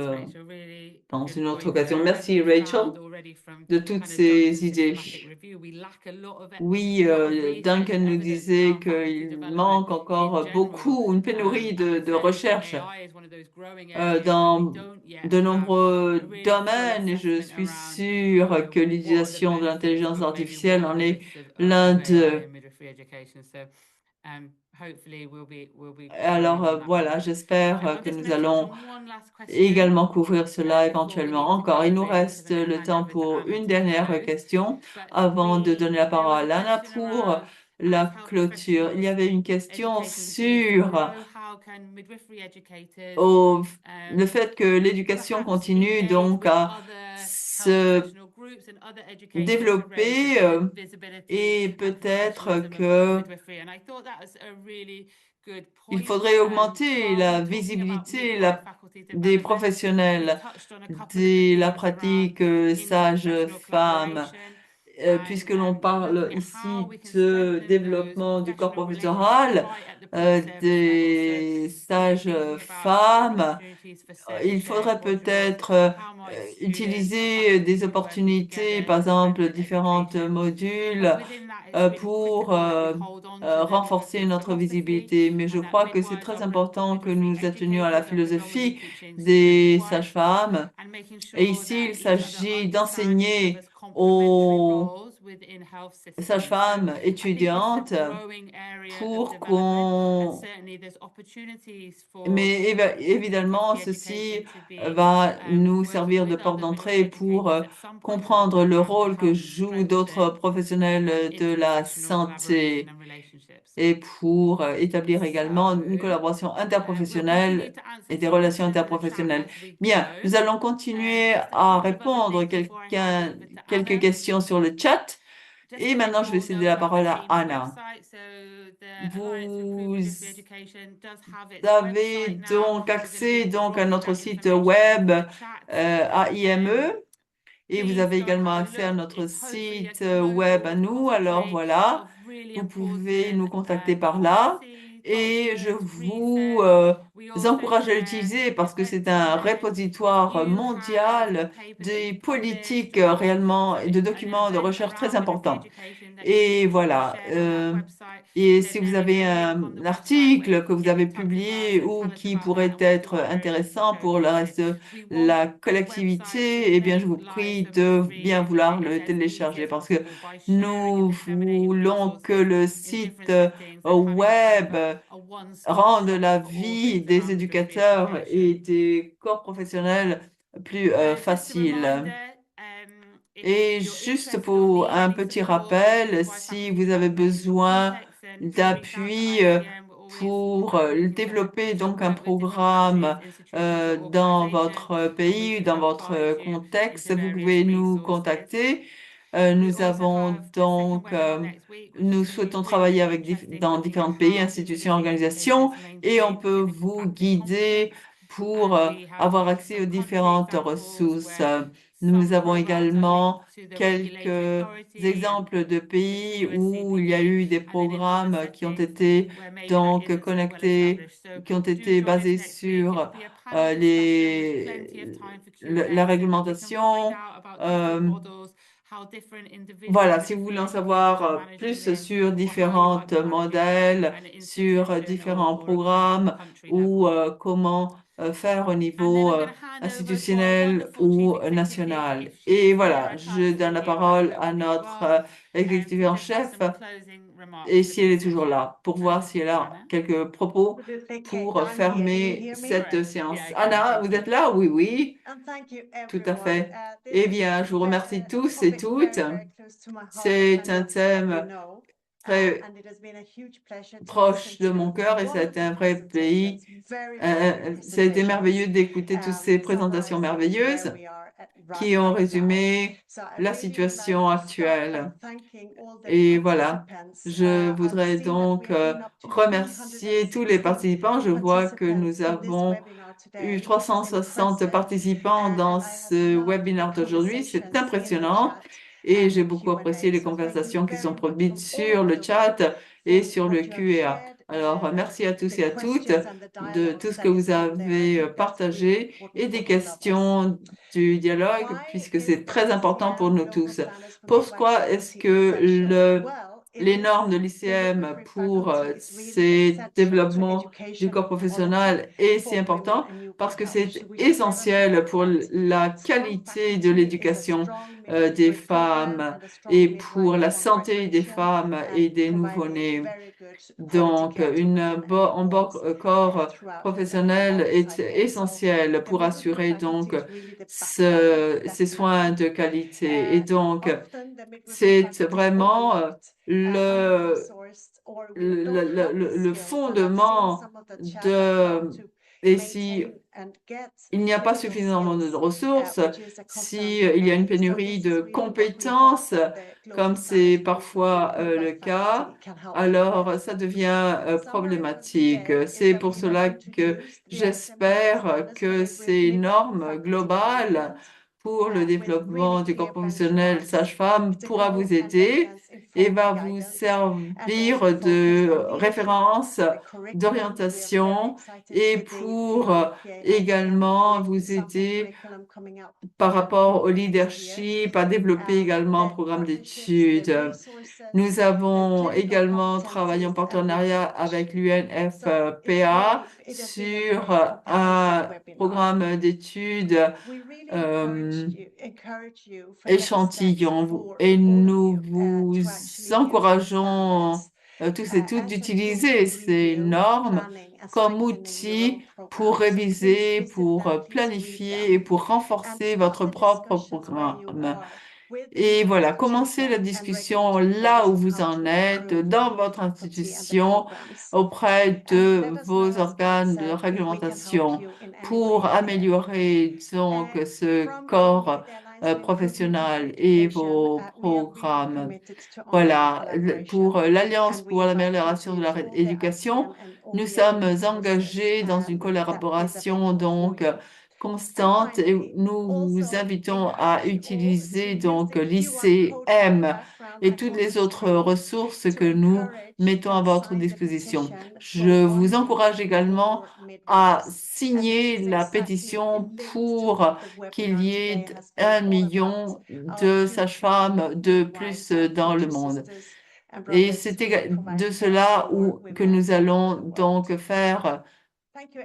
[SPEAKER 3] dans une autre occasion. Merci, Rachel, de toutes ces idées. Oui, Duncan nous disait qu'il manque encore beaucoup, une pénurie de recherche dans de nombreux domaines, et je suis sûre que l'utilisation de l'intelligence artificielle en est l'un d'eux. Alors voilà, j'espère que nous allons également couvrir cela éventuellement. Encore, il nous reste le temps pour une dernière question avant de donner la parole à Anna pour la clôture. Il y avait une question sur le fait que l'éducation continue donc à se développer et peut-être que il faudrait augmenter la visibilité des professionnels de la pratique sage-femme, puisque l'on parle ici de développement du corps professoral, des sages-femmes. Il faudrait peut-être utiliser des opportunités, par exemple différents modules pour renforcer notre visibilité. Mais je crois que c'est très important que nous attenions à la philosophie des sages-femmes. Et ici, il s'agit d'enseigner aux sages-femmes étudiantes pour qu'on... Mais évidemment, ceci va nous servir de porte d'entrée pour comprendre le rôle que jouent d'autres professionnels de la santé et pour établir également une collaboration interprofessionnelle et des relations interprofessionnelles. Bien, nous allons continuer à répondre quelques questions sur le chat. Et maintenant, je vais céder la parole à Anna. Vous avez donc accès à notre site web à IME et vous avez également accès à notre site web à nous. Alors voilà, vous pouvez nous contacter par là et je vous encourage à l'utiliser parce que c'est un repositoire mondial des politiques réellement et de documents de recherche très importants. Et voilà. Et si vous avez un article que vous avez publié ou qui pourrait être intéressant pour le reste de la collectivité, eh bien, je vous prie de bien vouloir le télécharger parce que nous voulons que le site web rende la vie des éducateurs et des corps professionnels plus facile. Et juste pour un petit rappel, si vous avez besoin d'appui pour développer donc un programme dans votre pays, dans votre contexte, vous pouvez nous contacter. Nous avons donc, nous souhaitons travailler dans différents pays, institutions, organisations, et on peut vous guider pour avoir accès aux différentes ressources. Nous avons également quelques exemples de pays où il y a eu des programmes qui ont été donc connectés, qui ont été basés sur la réglementation. Voilà, si vous voulez en savoir plus sur différents modèles, sur différents programmes ou comment faire au niveau institutionnel ou national. Et voilà, je donne la parole à notre exécutive en chef, et si elle est toujours là, pour voir si elle a quelques propos pour fermer cette séance. Anna, vous êtes là? Oui, oui, tout à fait. Eh bien, je vous remercie tous et toutes. C'est un thème très proche de mon cœur et ça a été un vrai pays. Ça a été merveilleux d'écouter toutes ces présentations merveilleuses qui ont résumé la situation actuelle. Et voilà, je voudrais donc remercier tous les participants. Je vois que nous avons eu 360 participants dans ce webinaire d'aujourd'hui. C'est impressionnant et j'ai beaucoup apprécié les conversations qui sont produites sur le chat et sur le Q&A. Alors, merci à tous et à toutes de tout ce que vous avez partagé et des questions du dialogue, puisque c'est très important pour nous tous. Pourquoi est-ce que les normes de l'ICM pour ces développements du corps professionnel est si important? Parce que c'est essentiel pour la qualité de l'éducation des femmes et pour la santé des femmes et des nouveau-nés. Donc, un corps professionnel est essentiel pour assurer donc ces soins de qualité. Et donc, c'est vraiment le fondement de... Et si il n'y a pas suffisamment de ressources, si il y a une pénurie de compétences, comme c'est parfois le cas, alors ça devient problématique. C'est pour cela que j'espère que ces normes globales pour le développement du corps professionnel sage-femme pourra vous aider et va vous servir de référence, d'orientation et pour également vous aider par rapport au leadership, à développer également un programme d'études. Nous avons également travaillé en partenariat avec l'UNFPA sur un programme d'études échantillon et nous vous encourageons tous et toutes d'utiliser ces normes comme outil pour réviser, pour planifier et pour renforcer votre propre programme. Et voilà, commencez la discussion là où vous en êtes, dans votre institution, auprès de vos organes de réglementation pour améliorer donc ce corps professionnel et vos programmes. Voilà, pour l'Alliance pour l'amélioration de l'éducation, nous sommes engagés dans une collaboration donc constante et nous vous invitons à utiliser donc l'ICM et toutes les autres ressources que nous mettons à votre disposition. Je vous encourage également à signer la pétition pour qu'il y ait 1 million de sages-femmes de plus dans le monde. Et c'est de cela que nous allons donc faire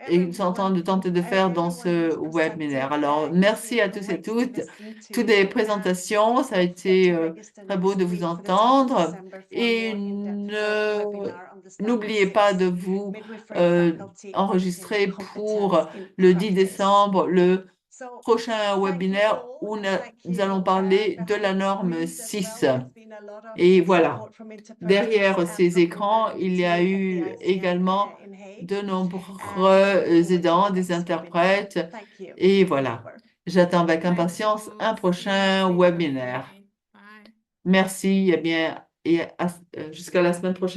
[SPEAKER 3] et nous entendons de tenter de faire dans ce webinaire. Alors, merci à tous et toutes les présentations. Ça a été très beau de vous entendre. Et n'oubliez pas de vous enregistrer pour le 10 décembre, le prochain webinaire où nous allons parler de la norme 6. Et voilà, derrière ces écrans, il y a eu également de nombreux aidants, des interprètes. Et voilà, j'attends avec impatience un prochain webinaire.
[SPEAKER 2] Bye.
[SPEAKER 3] Merci, et bien, jusqu'à la semaine prochaine.